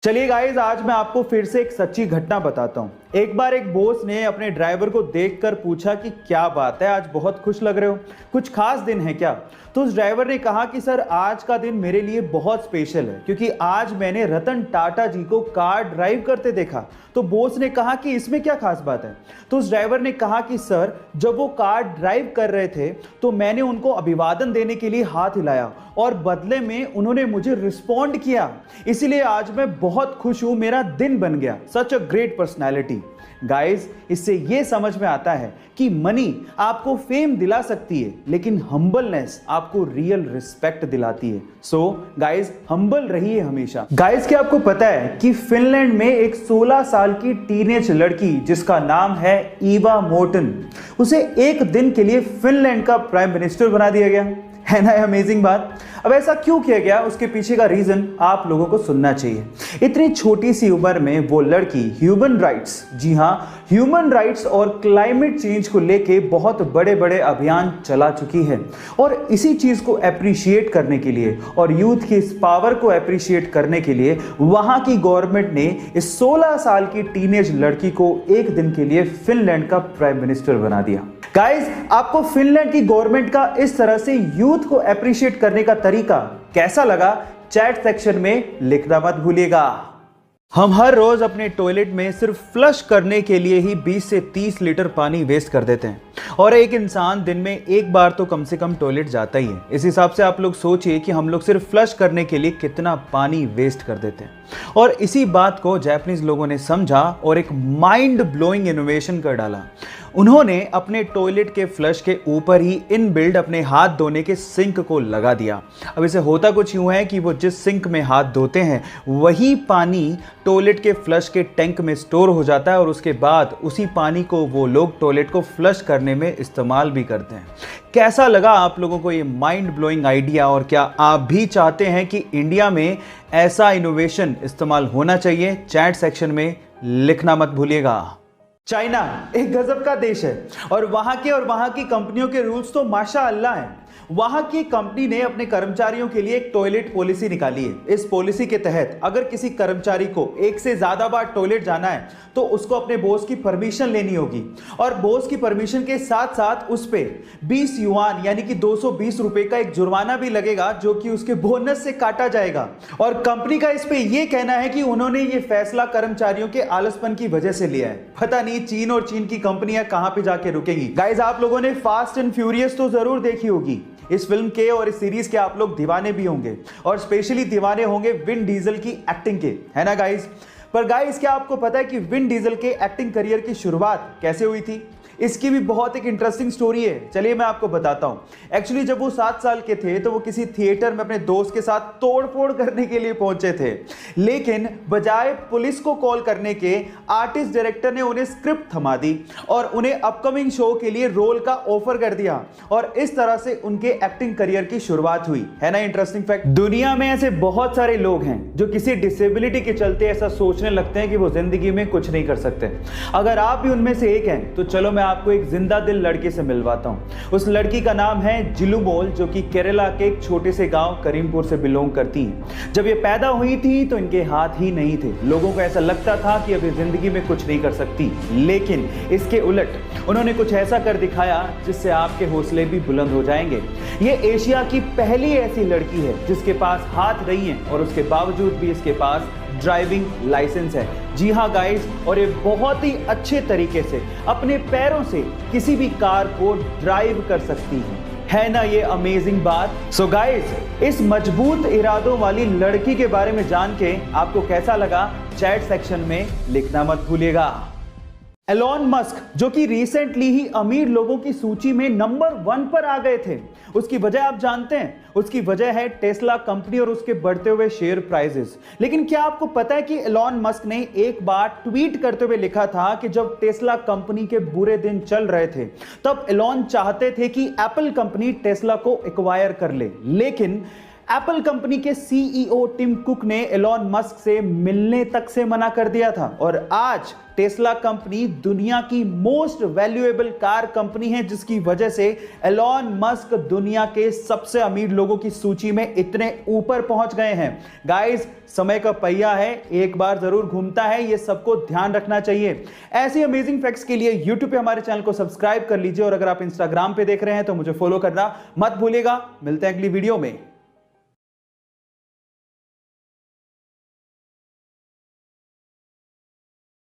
चलिए गाइस, आज मैं आपको फिर से एक सच्ची घटना बताता हूँ। एक बार एक बॉस ने अपने ड्राइवर को देखकर पूछा कि क्या बात है, आज बहुत खुश लग रहे हो, कुछ खास दिन है क्या? तो उस ड्राइवर ने कहा कि सर, आज का दिन मेरे लिए बहुत स्पेशल है क्योंकि आज मैंने रतन टाटा जी को कार ड्राइव करते देखा। तो बॉस ने कहा कि इसमें क्या खास बात है? तो उस ड्राइवर ने कहा कि सर, जब वो कार ड्राइव कर रहे थे तो मैंने उनको अभिवादन देने के लिए हाथ हिलाया और बदले में उन्होंने मुझे रिस्पॉन्ड किया, इसीलिए आज मैं बहुत खुश हूं, मेरा दिन बन गया। सच अ ग्रेट पर्सनैलिटी। गाइस, इससे यह समझ में आता है कि मनी आपको फेम दिला सकती है, लेकिन हम्बलनेस आपको रियल रिस्पेक्ट दिलाती है। सो गाइस, हम्बल रहिए हमेशा। गाइस, क्या आपको पता है कि फिनलैंड में एक 16 साल की टीनेज लड़की जिसका नाम है ईवा मोर्टन, उसे एक दिन के लिए फिनलैंड का प्राइम मिनिस्टर बना दिया गया। है ना अमेजिंग बात? अब ऐसा क्यों किया गया, उसके पीछे का रीजन आप लोगों को सुनना चाहिए। इतनी छोटी सी उम्र में वो लड़की ह्यूमन राइट्स, जी हां, ह्यूमन राइट्स और क्लाइमेट चेंज को लेके बहुत बड़े बड़े अभियान चला चुकी है। और इसी चीज को अप्रिशिएट करने के लिए और यूथ की इस पावर को अप्रिशिएट करने के लिए वहां की गवर्नमेंट ने इस 16 साल की टीनेज लड़की को एक दिन के लिए फिनलैंड का प्राइम मिनिस्टर बना दिया। गाइस, आपको फिनलैंड की गवर्नमेंट का इस तरह से यूथ को अप्रिशिएट करने का तरीका कैसा लगा? चैट सेक्शन में लिखना मत भूलिएगा। हम हर रोज अपने टॉयलेट में सिर्फ फ्लश करने के लिए ही 20 से 30 लीटर पानी वेस्ट कर देते हैं और एक इंसान दिन में एक बार तो कम से कम टॉयलेट जाता ही है। इस हिसाब से आप लोग सोचिए कि हम लोग सिर्फ फ्लश करने के लिए कितना पानी वेस्ट कर देते हैं। और इसी बात को जापानीज लोगों ने समझा और एक माइंड ब्लोइंग इनोवेशन कर डाला। उन्होंने अपने टॉयलेट के फ्लश के ऊपर ही इनबिल्ड अपने हाथ धोने के सिंक को लगा दिया। अब इसे होता कुछ यूं है कि वो जिस सिंक में हाथ धोते हैं वही पानी टॉयलेट के फ्लश के टैंक में स्टोर हो जाता है और उसके बाद उसी पानी को वो लोग टॉयलेट को फ्लश करने में इस्तेमाल भी करते हैं। कैसा लगा आप लोगों को ये माइंड ब्लोइंग आइडिया? और क्या आप भी चाहते हैं कि इंडिया में ऐसा इनोवेशन इस्तेमाल होना चाहिए? चैट सेक्शन में लिखना मत भूलिएगा। चाइना एक गजब का देश है और वहां की कंपनियों के रूल्स तो माशाअल्लाह हैं। वहां की कंपनी ने अपने कर्मचारियों के लिए एक टॉयलेट पॉलिसी निकाली है। इस पॉलिसी के तहत अगर किसी कर्मचारी को एक से ज्यादा बार टॉयलेट जाना है तो उसको अपने बॉस की परमिशन लेनी होगी और बॉस की परमिशन के साथ साथ उस पे 20 युआन यानी कि 220 रुपए का एक जुर्माना भी लगेगा, जो कि उसके बोनस से काटा जाएगा। और कंपनी का इस पे यह कहना है कि उन्होंने ये फैसला कर्मचारियों के आलसपन की वजह से लिया है। पता नहीं चीन और चीन की कंपनियां कहां पे जाके रुकेंगी। गाइस, आप लोगों ने फास्ट एंड फ्यूरियस तो जरूर देखी होगी। इस फिल्म के और इस सीरीज के आप लोग दीवाने भी होंगे और स्पेशली दीवाने होंगे विन डीजल की एक्टिंग के, है ना गाइस? पर गाइस, क्या आपको पता है कि विन डीजल के एक्टिंग करियर की शुरुआत कैसे हुई थी? इसकी भी बहुत एक इंटरेस्टिंग स्टोरी है। चलिए मैं आपको बताता हूं। एक्चुअली जब वो 7 साल के थे तो वो किसी थिएटर में अपने दोस्त के साथ तोड़फोड़ करने के लिए पहुंचे थे, लेकिन बजाय पुलिस को कॉल करने के आर्टिस्ट डायरेक्टर ने उन्हें स्क्रिप्ट थमा दी और उन्हें अपकमिंग शो के लिए रोल का ऑफर कर दिया और इस तरह से उनके एक्टिंग करियर की शुरुआत हुई। है ना इंटरेस्टिंग फैक्ट? दुनिया में ऐसे बहुत सारे लोग हैं जो किसी डिसेबिलिटी के चलते ऐसा सोचने लगते हैं कि वो जिंदगी में कुछ नहीं कर सकते। अगर आप भी उनमें से एक हैं तो चलो मैं आपको एक जिंदा दिल लड़के से मिलवाता हूं। उस लड़की का नाम है जिलुमोल, जो कि केरला के एक छोटे से गांव करीमपुर से बिलोंग करती हैं। जब ये पैदा हुई थी तो इनके हाथ ही नहीं थे। लोगों को ऐसा लगता था कि अभी जिंदगी में कुछ नहीं कर सकती, लेकिन इसके उलट उन्होंने कुछ ऐसा कर दिखाया जिससे आपके हौसले भी बुलंद हो जाएंगे। ये एशिया की पहली ऐसी लड़की है जिसके पास हाथ नहीं है और उसके बावजूद भी इसके पास ड्राइविंग लाइसेंस है। जी हां गाइस, और ये बहुत ही अच्छे तरीके से अपने पैरों से किसी भी कार को ड्राइव कर सकती है ना ये अमेजिंग बात? सो गाइस, इस मजबूत इरादों वाली लड़की के बारे में जान के आपको कैसा लगा? चैट सेक्शन में लिखना मत भूलिएगा। एलॉन मस्क, जो कि रिसेंटली ही अमीर लोगों की सूची में नंबर 1 पर आ गए थे, उसकी वजह आप जानते हैं? उसकी वजह है टेस्ला कंपनी और उसके बढ़ते हुए शेयर प्राइसेस। लेकिन क्या आपको पता है कि एलॉन मस्क ने एक बार ट्वीट करते हुए लिखा था कि जब टेस्ला कंपनी के बुरे दिन चल रहे थे तब एलॉन चाहते थे कि एप्पल कंपनी टेस्ला को एक्वायर कर ले, लेकिन एप्पल कंपनी के सीईओ टिम कुक ने एलॉन मस्क से मिलने तक से मना कर दिया था और आज टेस्ला कंपनी दुनिया की मोस्ट वैल्यूएबल कार कंपनी है, जिसकी वजह से एलॉन मस्क दुनिया के सबसे अमीर लोगों की सूची में इतने ऊपर पहुंच गए हैं। गाइस, समय का पहिया है, एक बार जरूर घूमता है, ये सबको ध्यान रखना चाहिए। ऐसी अमेजिंग फैक्ट्स के लिए यूट्यूब पे हमारे चैनल को सब्सक्राइब कर लीजिए और अगर आप इंस्टाग्राम पे देख रहे हैं तो मुझे फॉलो करना मत भूलिएगा। मिलते हैं अगली वीडियो में।